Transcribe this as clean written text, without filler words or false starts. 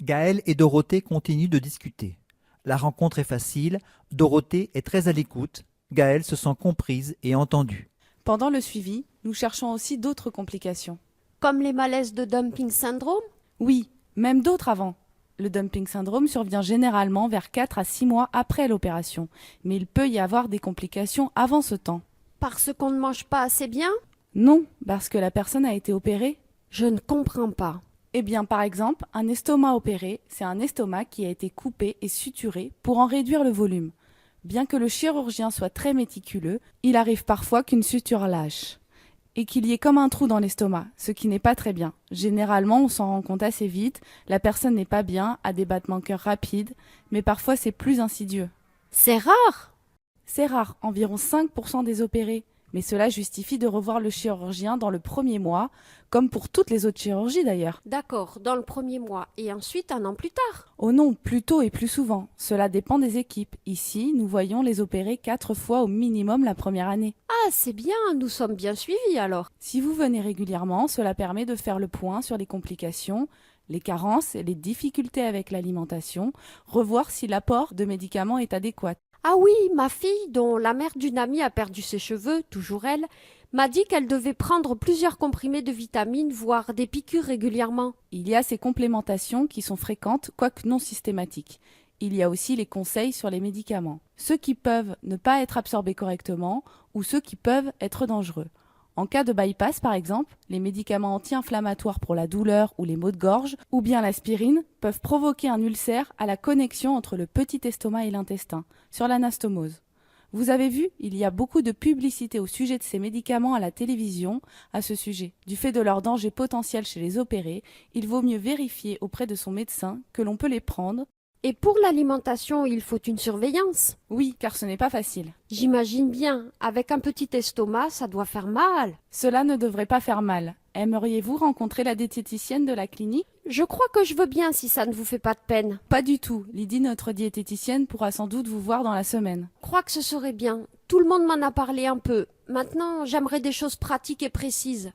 Gaël et Dorothée continuent de discuter. La rencontre est facile, Dorothée est très à l'écoute, Gaël se sent comprise et entendue. Pendant le suivi, nous cherchons aussi d'autres complications. Comme les malaises de dumping syndrome? Oui, même d'autres avant. Le dumping syndrome survient généralement vers 4 à 6 mois après l'opération, mais il peut y avoir des complications avant ce temps. Parce qu'on ne mange pas assez bien? Non, parce que la personne a été opérée. Je ne comprends pas. Eh bien, par exemple, un estomac opéré, c'est un estomac qui a été coupé et suturé pour en réduire le volume. Bien que le chirurgien soit très méticuleux, il arrive parfois qu'une suture lâche et qu'il y ait comme un trou dans l'estomac, ce qui n'est pas très bien. Généralement, on s'en rend compte assez vite, la personne n'est pas bien, a des battements de cœur rapides, mais parfois c'est plus insidieux. C'est rare. C'est rare, environ 5% des opérés, mais cela justifie de revoir le chirurgien dans le premier mois, comme pour toutes les autres chirurgies d'ailleurs. D'accord, dans le premier mois et ensuite un an plus tard. Oh non, plus tôt et plus souvent. Cela dépend des équipes. Ici, nous voyons les opérer 4 fois au minimum la première année. Ah, c'est bien, nous sommes bien suivis alors. Si vous venez régulièrement, cela permet de faire le point sur les complications, les carences et les difficultés avec l'alimentation, revoir si l'apport de médicaments est adéquat. Ah oui, ma fille, dont la mère d'une amie a perdu ses cheveux, toujours elle, m'a dit qu'elle devait prendre plusieurs comprimés de vitamines, voire des piqûres régulièrement. Il y a ces complémentations qui sont fréquentes, quoique non systématiques. Il y a aussi les conseils sur les médicaments. Ceux qui peuvent ne pas être absorbés correctement ou ceux qui peuvent être dangereux. En cas de bypass, par exemple, les médicaments anti-inflammatoires pour la douleur ou les maux de gorge, ou bien l'aspirine, peuvent provoquer un ulcère à la connexion entre le petit estomac et l'intestin, sur l'anastomose. Vous avez vu, il y a beaucoup de publicité au sujet de ces médicaments à la télévision à ce sujet. Du fait de leur danger potentiel chez les opérés, il vaut mieux vérifier auprès de son médecin que l'on peut les prendre. Et pour l'alimentation, il faut une surveillance. Oui, car ce n'est pas facile. J'imagine bien, avec un petit estomac, ça doit faire mal. Cela ne devrait pas faire mal. Aimeriez-vous rencontrer la diététicienne de la clinique? Je crois que je veux bien si ça ne vous fait pas de peine. Pas du tout. Lydie, notre diététicienne, pourra sans doute vous voir dans la semaine. Je crois que ce serait bien. Tout le monde m'en a parlé un peu. Maintenant, j'aimerais des choses pratiques et précises.